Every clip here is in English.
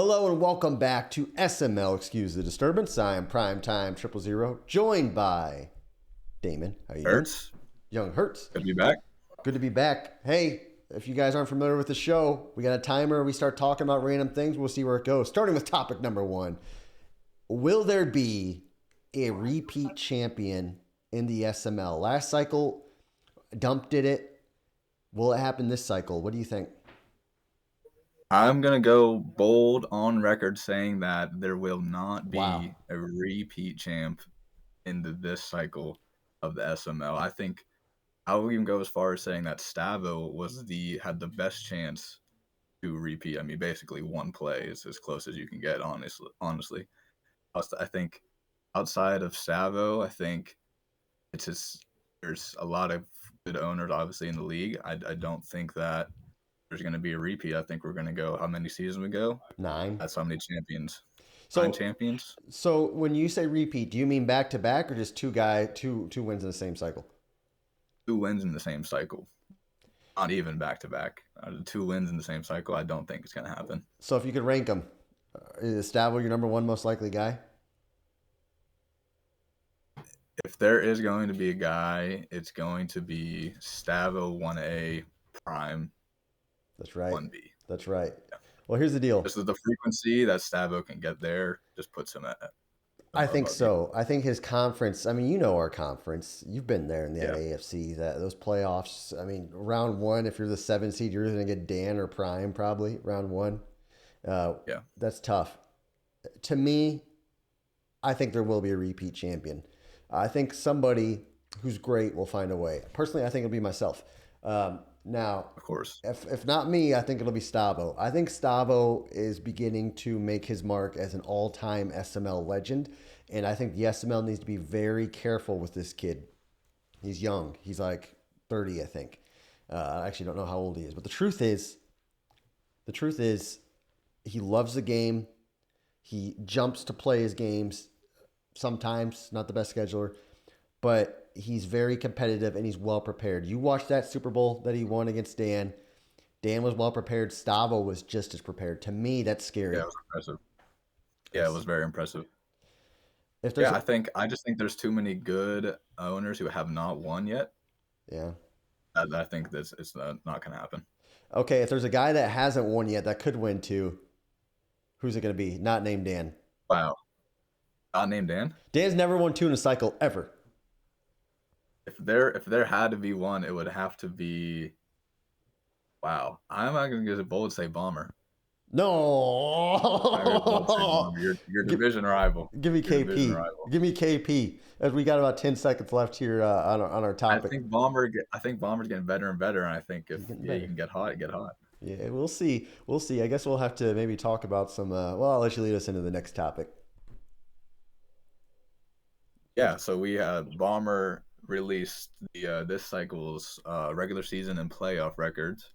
Hello and welcome back to SML, Excuse the Disturbance. I am Primetime 000, joined by Damon. How you doing? Hurts. Young Hertz. Good to be back. Good to be back. Hey, if you guys aren't familiar with the show, we got a timer. We start talking about random things. We'll see where it goes. Starting with topic number 1. Will there be a repeat champion in the SML? Last cycle, Dump did it. Will it happen this cycle? What do you think? I'm going to go bold on record saying that there will not Wow. be a repeat champ in this cycle of the SML. I think I will even go as far as saying that Stavo had the best chance to repeat. I mean, basically one play is as close as you can get, honestly. I think outside of Stavo, I think it's just there's a lot of good owners obviously in the league. I don't think that there's going to be a repeat. I think we're going to go how many seasons we go? 9. That's how many champions. 9 So champions. So when you say repeat, do you mean back to back or just two wins in the same cycle? 2 wins in the same cycle. Not even back to back. 2 wins in the same cycle. I don't think it's going to happen. So if you could rank them, is Stavo your number one most likely guy? If there is going to be a guy, it's going to be Stavo 1A Prime. That's right. 1B. That's right. Yeah. Well, here's the deal. Just the frequency that Stavo can get there just puts him at. I think so. I think his conference. I mean, you know our conference. You've been there in the AFC. Those playoffs. I mean, round 1. If you're the 7 seed, you're going to get Dan or Prime probably round 1. Yeah, that's tough. To me, I think there will be a repeat champion. I think somebody who's great will find a way. Personally, I think it'll be myself. Now, of course. If not me, I think it'll be Stavo. I think Stavo is beginning to make his mark as an all-time SML legend, and I think the SML needs to be very careful with this kid. He's young. He's like 30, I think. I actually don't know how old he is, but the truth is, he loves the game. He jumps to play his games. Sometimes not the best scheduler, but he's very competitive and he's well prepared. You watched that Super Bowl that he won against Dan. Dan was well prepared. Stavo was just as prepared. To me, that's scary. Yeah, it was impressive. Yeah, it was very impressive. I just think there's too many good owners who have not won yet. Yeah. I think it's not going to happen. Okay, if there's a guy that hasn't won yet that could win too, who's it going to be? Not named Dan. Wow. Not named Dan? Dan's never won 2 in a cycle ever. If there had to be one, it would have to be. Wow, I'm not gonna get a bold say Bomber. No, your division rival. Give me KP. Give me KP. As we got about 10 seconds left here on our topic. I think Bomber's getting better and better, and I think if you can get hot, get hot. Yeah, we'll see. We'll see. I guess we'll have to maybe talk about some. Well, I'll let you lead us into the next topic. Yeah, so we Bomber released the this cycle's regular season and playoff records.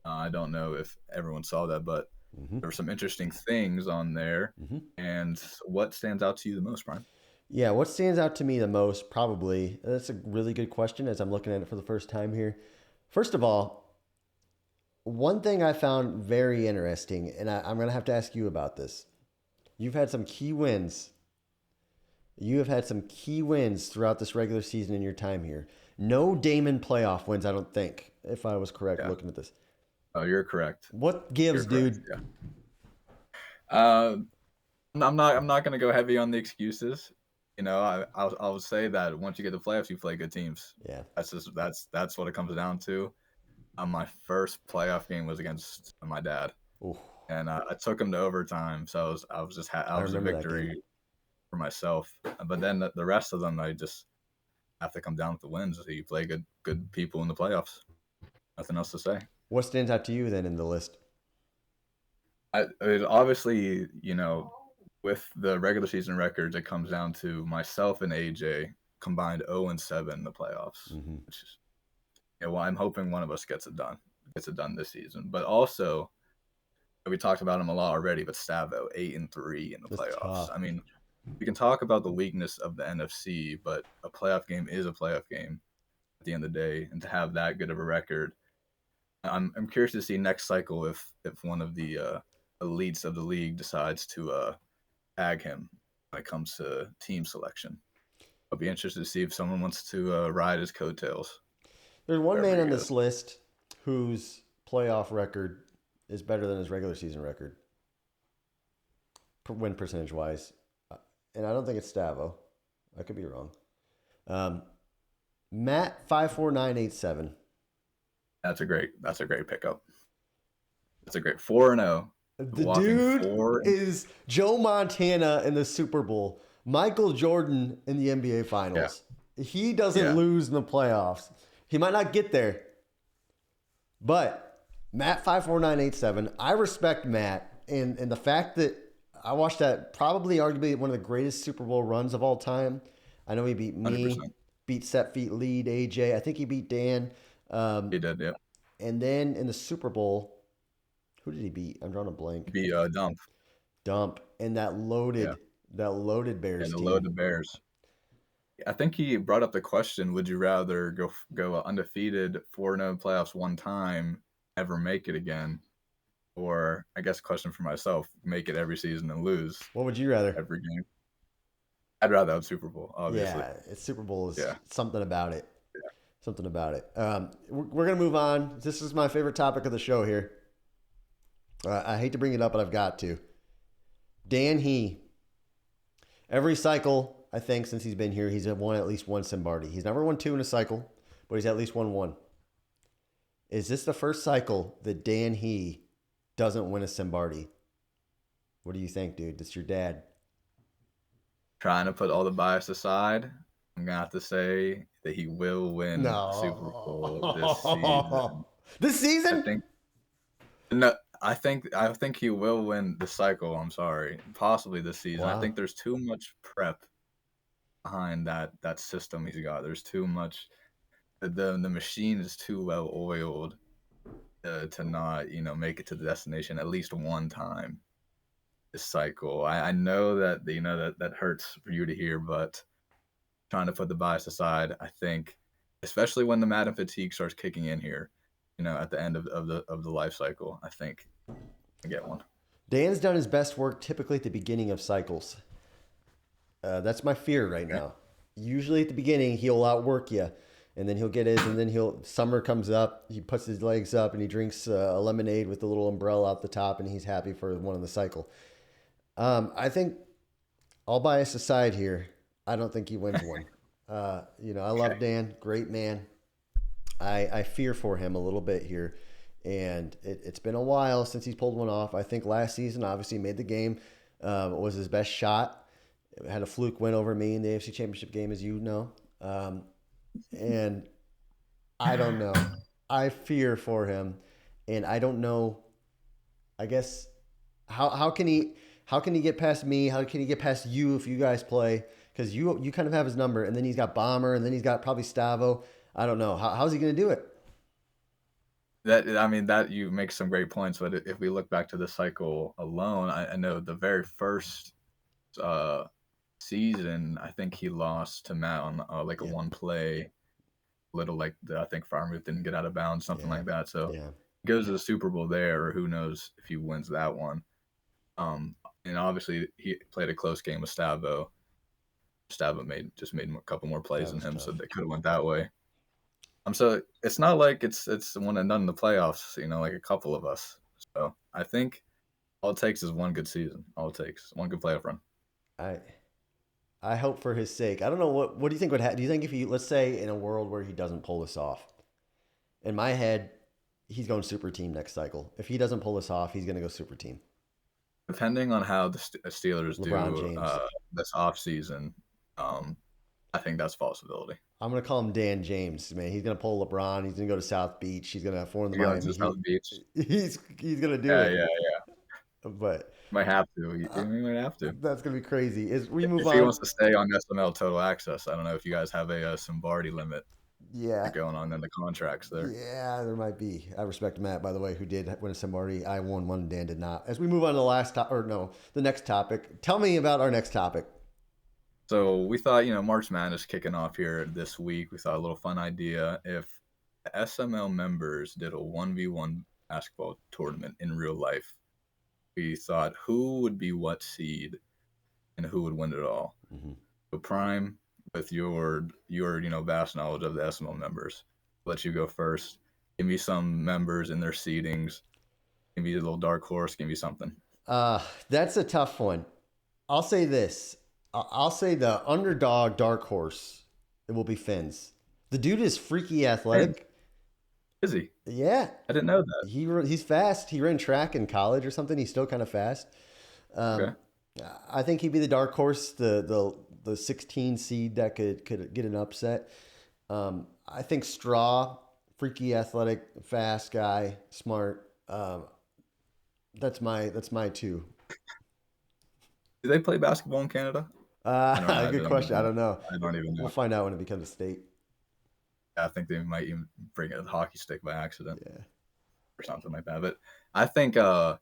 I don't know if everyone saw that, but there were some interesting things on there. And what stands out to you the most, Brian? Yeah, what stands out to me the most, probably, that's a really good question as I'm looking at it for the first time here. First of all, one thing I found very interesting, and I'm going to have to ask you about this. You've had some key wins. You have had some key wins throughout this regular season in your time here. No Damon playoff wins, I don't think, if I was correct looking at this. Oh, you're correct. What gives, dude? Yeah. I'm not gonna go heavy on the excuses. You know, I'll say that once you get to playoffs, you play good teams. Yeah. That's what it comes down to. My first playoff game was against my dad, and I took him to overtime. So I was a victory for myself. But then the rest of them, I just have to come down with the wins. So you play good people in the playoffs. Nothing else to say. What stands out to you then in the list? Obviously, you know, with the regular season records, it comes down to myself and AJ combined 0-7 in the playoffs. Which is, well, I'm hoping one of us gets it done this season. But also, we talked about him a lot already, but Stavo 8-3 in the playoffs. Tough. I mean, we can talk about the weakness of the NFC, but a playoff game is a playoff game at the end of the day, and to have that good of a record, I'm curious to see next cycle if one of the elites of the league decides to tag him when it comes to team selection. I'll be interested to see if someone wants to ride his coattails There's one wherever man he on goes. this list whose playoff record is better than his regular season record, win percentage wise, and I don't think it's Stavo. I could be wrong. Um, Matt 54987. That's a great pickup. That's a great 4-0, The whopping dude 4. is Joe Montana in the Super Bowl, Michael Jordan in the NBA Yeah, Finals. He doesn't yeah, lose in the playoffs. He might not get there, but Matt 54987. I respect Matt and the fact that I watched that probably arguably one of the greatest Super Bowl runs of all time. I know he beat me, 100%. beat Set Feet Lead, AJ. I think he beat Dan. Um, He did. Yep. and then in the Super Bowl, who did he beat? I'm drawing a blank. Be dump. Dump and Yeah, that loaded yeah. Bears The load team. the Bears. I think he brought up the question: would you rather go undefeated 4-0 playoffs one time, ever make it again, or I guess question for myself: make it every season and lose What would you rather? every game? I'd rather have Super Bowl, obviously. Yeah, it's Super Bowl is Yeah. something about it. Something about it. We're gonna move on. This is my favorite topic of the show here. I hate to bring it up, but I've got to. Dan He. Every cycle, I think, since he's been here, he's won at least one Simbardi. He's never won two in a cycle, but he's at least won one. Is this the first cycle that Dan He doesn't win a Simbardi? What do you think, dude? That's your dad. Trying to put all the bias aside, I'm gonna have to say that he will win a Super Bowl this season. No. This I season? think no, I think he will win the cycle. I'm sorry, possibly this season. I Wow. think there's too much prep behind that system he's got. There's too much. The machine is too well oiled to not make it to the destination at least one time this cycle. I know that that hurts for you to hear, but trying to put the bias aside, I think, especially when the Madden fatigue starts kicking in here, at the end of the life cycle, I think I get one. Dan's done his best work typically at the beginning of cycles. That's my fear right Okay. now. Usually at the beginning, he'll outwork you, and then he'll get his, and then summer comes up, he puts his legs up, and he drinks a lemonade with a little umbrella out the top, and he's happy for one in the cycle. I think, all bias aside here, I don't think he wins one. I love Okay. Dan, great man. I fear for him a little bit here. And it's been a while since he's pulled one off. I think last season, obviously, made the game, was his best shot. Had a fluke win over me in the AFC Championship game, as you know. And I don't know. I fear for him, and I don't know. I guess how can he get past me? How can he get past you if you guys play? Because you kind of have his number, and then he's got Bomber, and then he's got probably Stavo. I don't know. How's he going to do it? That you make some great points, but if we look back to the cycle alone, I know the very first uh, season, I think he lost to Matt on like a Yeah, one play, little like I think Farmouth didn't get out of bounds, something yeah, like that. So yeah. he goes to the Super Bowl there, or who knows if he wins that one. Um, and obviously he played a close game with Stavo. Stavo made a couple more plays That than was him, so tough. they could have went that way. So it's not like it's one and done in the playoffs, like a couple of us. So I think all it takes is one good season. All it takes one good playoff run. I I hope for his sake. I don't know what do you think would happen? Do you think if he, let's say in a world where he doesn't pull this off, in my head, he's going super team next cycle. If he doesn't pull this off, he's going to go super team. Depending on how the Steelers LeBron do James. this offseason, um, I think that's a possibility. I'm going to call him Dan James, man. He's going to pull LeBron. He's going to go to South Beach. He's going to form the You go to Miami South Heat. Beach. He's going to do Yeah, it. yeah, But might have to. uh, You might have to. that's going to be crazy. As we move If he on, wants to stay on SML Total Access, I don't know if you guys have a Simbardi limit yeah. going on in the contracts there. Yeah, there might be. I respect Matt, by the way, who did win a Samardi. I won one, Dan did not. As we move on to the the next topic. Tell me about our next topic. So we thought, March Madness kicking off here this week. We thought a little fun idea if SML members did a 1v1 basketball tournament in real life. we thought who would be what seed and who would win it all. Hmm. So Prime, with your vast knowledge of the SML members, let you go first. Give me some members and their seedings. Give me a little dark horse. Give me something. That's a tough one. I'll say this. I'll say the underdog dark horse. It will be Finn's. The dude is freaky And athletic. is he? Yeah, I didn't know that. he's fast. He ran track in college or something. He's still kind of fast. Okay. Um, I think he'd be the dark horse, the 16 seed that could get an upset. I think Straw, freaky athletic, fast guy, smart. That's my two. Do they play basketball in Canada? I don't. I Good don't question. I even. don't know. I don't even We'll know. find out when it becomes a state. I think they might even bring a hockey stick by accident Yeah. or something like that. But I think an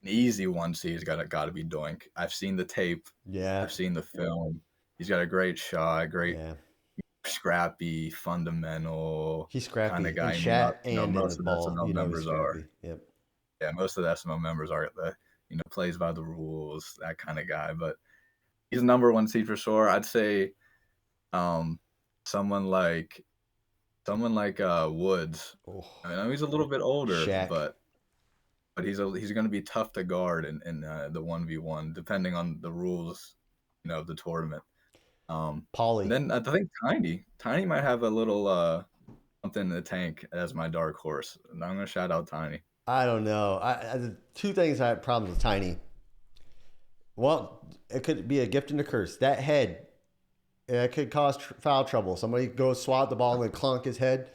easy one seed's got to be Doink. I've seen the tape. Yeah. I've seen the film. He's got a great shot, great Yeah. scrappy, fundamental He's kind of scrappy in guy. chat and in the Most of the ball. SML You know he's members are. scrappy. Yep. Yeah, most of the SML members are the plays by the rules, that kind of guy. But he's number one seed for sure. I'd say um, someone like Woods. Oh, I mean, he's a little bit older, Shaq. but he's going to be tough to guard in the 1v1, depending on the rules, of the tournament. And Pauly. then I think Tiny might have a little something in the tank as my dark horse. And I'm gonna shout out Tiny. I don't know. The two things I have problems with Tiny. Well, it could be a gift and a curse. That head, it could cause foul trouble. Somebody goes swat the ball and then clunk his head.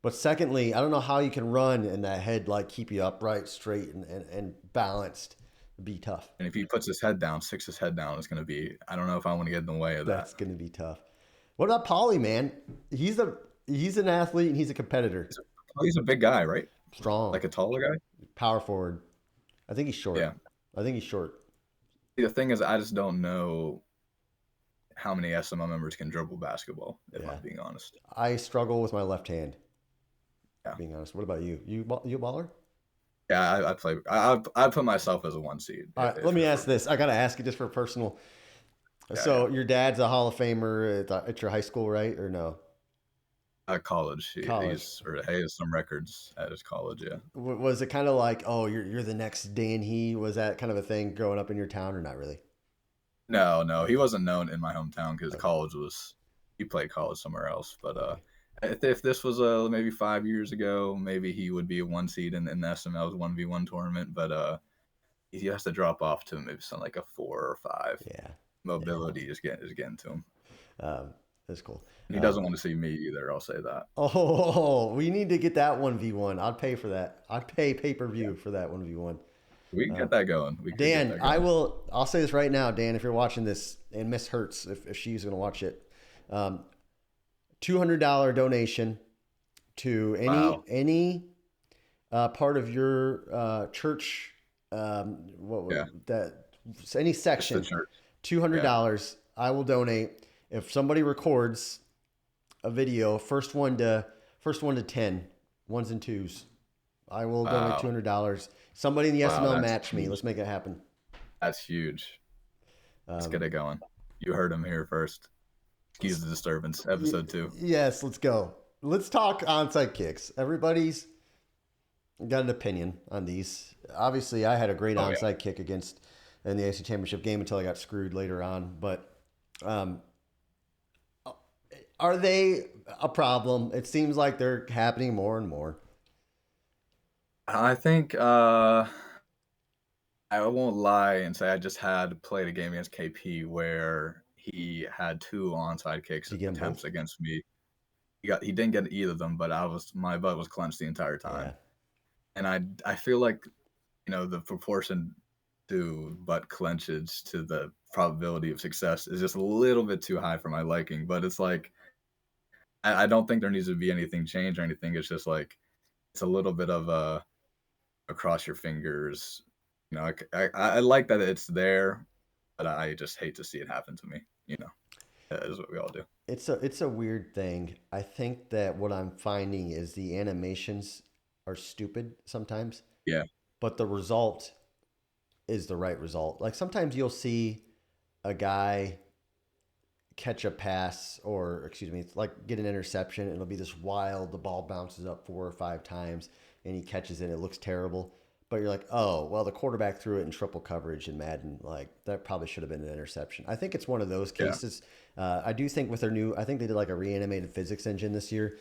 But secondly, I don't know how you can run and that head like keep you upright, straight, and balanced. It'd be tough. And if he puts his head down, sticks his head down, it's gonna be. I don't know if I want to get in the way of that. That's gonna be tough. What about Pauly, man? He's a he's an athlete and he's a competitor. He's a big guy, right? Strong, Like a taller guy. power forward. I think he's Yeah. short. I think he's short. The thing is, I just don't know how many SML members can dribble basketball. If Yeah. I'm being honest. I struggle with my left hand. Yeah. Being honest. What about you? You a baller? Yeah, I play. I put myself as a one seed. All right. Let me ask this. I gotta ask you just for personal. Yeah. So your dad's a Hall of Famer at your high school, right? Or no? At college, College. he has some records at his college. Yeah. Was it kind of like, oh, you're the next Dan He? Was that kind of a thing growing up in your town, or not really? No, he wasn't known in my hometown because Okay. he played college somewhere else. But Okay. if this was maybe 5 years ago, maybe he would be a one seed in the SML's 1v1 tournament. But he has to drop off to maybe something like a 4 or 5. Yeah. Yeah. Mobility is getting to him. Um, that's cool. And he doesn't want to see me either. I'll say that. Oh, we need to get that 1v1. I'd pay for that. I'd pay pay-per-view for that 1v1. We can get that going. We could get Dan, that going. I'll say this right now, Dan, if you're watching this, and Miss Hertz, if she's going to watch it, um, $200 donation to Wow. any part of your church, Yeah. that any It's the section, church. Yeah. $200. I will donate. If somebody records a video, first one to 10, ones and twos, I will donate Wow. $200. Somebody in the Wow. SML That's match me. huge. Let's make it happen. That's huge. Let's get Um, it going. You heard him here first. Excuse the disturbance. Episode 2. yes, let's go. Let's talk onside kicks. Everybody's got an opinion on these. Obviously, I had a great Oh yeah. onside kick against in the AC Championship game until I got screwed later on. But um, are they a problem? It seems like they're happening more and more. I think I won't lie and say I just had played a game against KP where he had 2 onside kicks Did you get them attempts both? against me. He didn't get either of them, but my butt was clenched the entire Yeah. time. And I feel like the proportion to butt clenches to the probability of success is just a little bit too high for my liking. But it's like I don't think there needs to be anything changed or anything. It's just like it's a little bit of a cross your fingers. I like that it's there, but I just hate to see it happen to me. That is what we all do. It's a weird thing. I think that what I'm finding is the animations are stupid sometimes, Yeah, but the result is the right result. Like sometimes you'll see a guy catch a pass or excuse me, like get an interception. It'll be this wild. The ball bounces up 4 or 5 times, and he catches it. And it looks terrible, but you're like, oh well, the quarterback threw it in triple coverage in Madden. Like that probably should have been an interception. I think it's one of those Yeah. cases. I do think with their new, I think they did like a reanimated physics engine this year.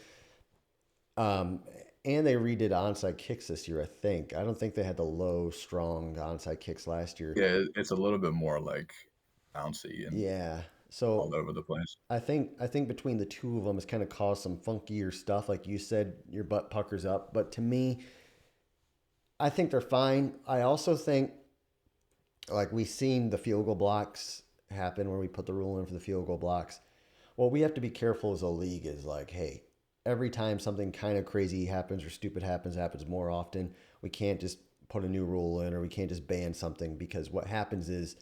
Um, and they redid onside kicks this year. I think. I don't think they had the low, strong onside kicks last year. Yeah, it's a little bit more like bouncy and Yeah. So all over the place. I think between the two of them, it's kind of caused some funkier stuff. Like you said, your butt puckers up. But to me, I think they're fine. I also think like we've seen the field goal blocks happen where we put the rule in for the field goal blocks. Well, we have to be careful as a league. Is like, hey, every time something kind of crazy happens or stupid happens more often. We can't just put a new rule in, or we can't just ban something because what happens is,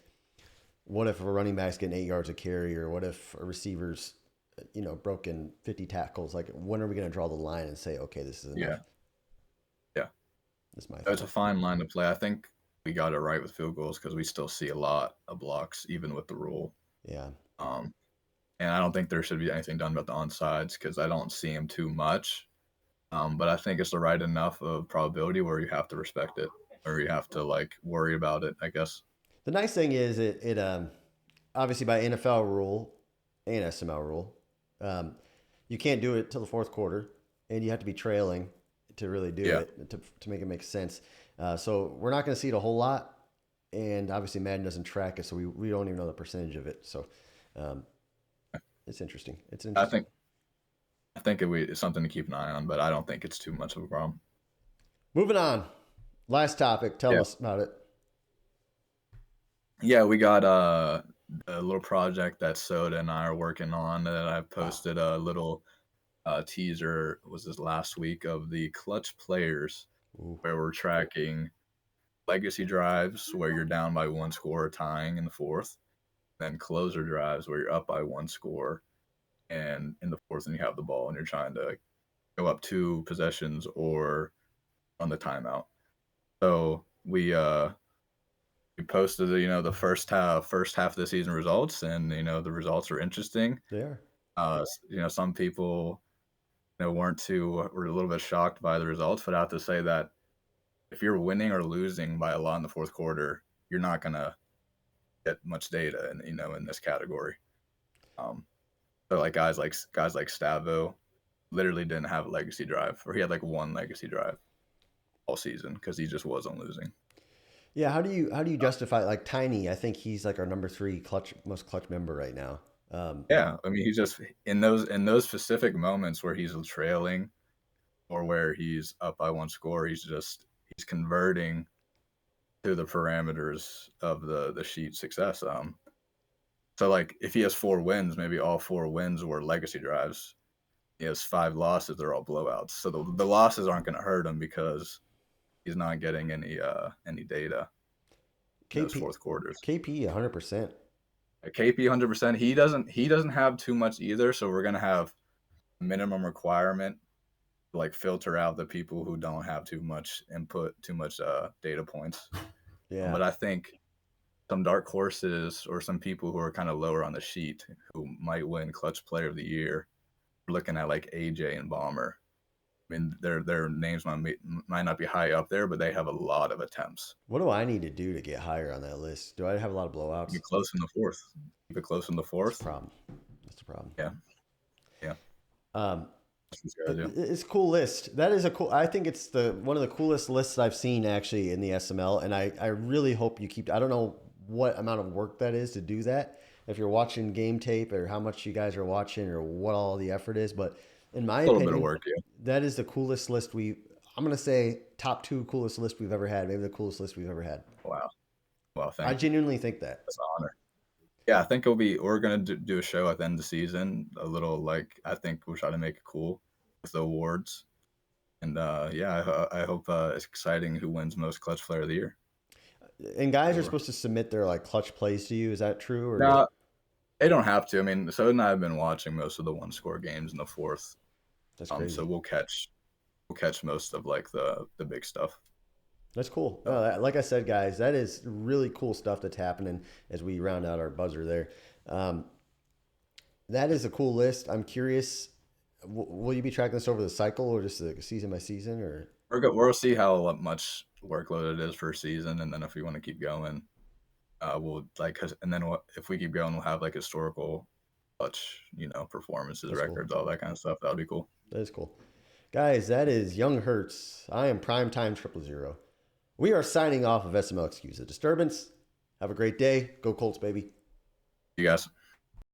what if a running back's getting 8 yards of carry, or what if a receiver's, broken 50 tackles? Like, when are we going to draw the line and say, okay, this is enough? Yeah, yeah. That's my It's a thought. fine line to play. I think we got it right with field goals because we still see a lot of blocks even with the rule. Yeah. Um, and I don't think there should be anything done about the onsides because I don't see them too much. But I think it's the right enough of probability where you have to respect it or you have to like worry about it, I guess. The nice thing is it obviously by NFL rule and SML rule, um, you can't do it till the fourth quarter, and you have to be trailing to really do Yeah. it to make it make sense. So we're not going to see it a whole lot, and obviously Madden doesn't track it, so we don't even know the percentage of it. So um, it's interesting. It's I interesting. think it's something to keep an eye on, but I don't think it's too much of a problem. Moving on. Last topic. Tell Yeah. us about it. Yeah, we got a little project that Soda and I are working on that I Wow. posted a little teaser was this last week of the clutch players Ooh. where we're tracking legacy drives where you're down by one score or tying in the fourth, then closer drives where you're up by one score and in the fourth and you have the ball and you're trying to go up two possessions or on the timeout. So we posted the first half of the season results and the results are interesting. They are. Some people were a little bit shocked by the results, but I have to say that if you're winning or losing by a lot in the fourth quarter, you're not gonna get much data in this category. Um, so like guys like Stavo literally didn't have a legacy drive, or he had like one legacy drive all season because he just wasn't losing. Yeah. How do you justify like Tiny? I think he's like our number three most clutch member right now. Um, Yeah, I mean, he's just in those specific moments where he's trailing or where he's up by one score, he's converting to the parameters of the sheet success. So like if he has 4 wins, maybe all 4 wins were legacy drives. He has 5 losses, they're all blowouts. So the losses aren't going to hurt him because he's not getting any data in those KP fourth quarters. KP 100%. KP 100%. He doesn't have too much either. So we're gonna have minimum requirement to like filter out the people who don't have too much input, too much data points. Yeah. But I think some dark horses or some people who are kind of lower on the sheet who might win Clutch Player of the Year. We're looking at like AJ and Bomber. I mean, their names might not be high up there, but they have a lot of attempts. What do I need to do to get higher on that list? Do I have a lot of blowouts? Get close in the fourth. Keep it close in the That's the fourth. problem. That's the problem. Yeah, yeah. Um, That's what you gotta do. it's a cool list. That is a cool. I think it's the one of the coolest lists I've seen actually in the SML, and I really hope you keep. I don't know what amount of work that is to do that. If you're watching game tape, or how much you guys are watching, or what all the effort is, but in my A little bit of opinion, work, yeah. that is the coolest list we. I'm gonna say top two coolest list we've ever had. Maybe the coolest list we've ever had. Wow. Well, I thank you. genuinely think that. That's an honor. Yeah, I think we're gonna do a show at the end of the season. A little like I think we'll try to make it cool with the awards. And yeah, I hope it's exciting who wins most clutch player of the year. And guys are Sure. supposed to submit their like clutch plays to you. Is that true or? No, they don't have to. I mean, so and I have been watching most of the one score games in the fourth. That's So crazy. we'll catch most of like the big stuff. That's cool. So Like I said, guys, that is really cool stuff that's happening as we round out our buzzer there. Um, that is a cool list. I'm curious, will you be tracking this over the cycle or just the season by season or? we'll see how much workload it is per season, and then if we want to keep going, we'll like, and then if we keep going, we'll have like historical touch, performances, That's cool. records, all that kind of stuff. That'll be cool. That is cool. Guys, that is Young Hurts. I am Primetime Triple Zero. We are signing off of SML Excuse a Disturbance. Have a great day. Go Colts, baby. You guys.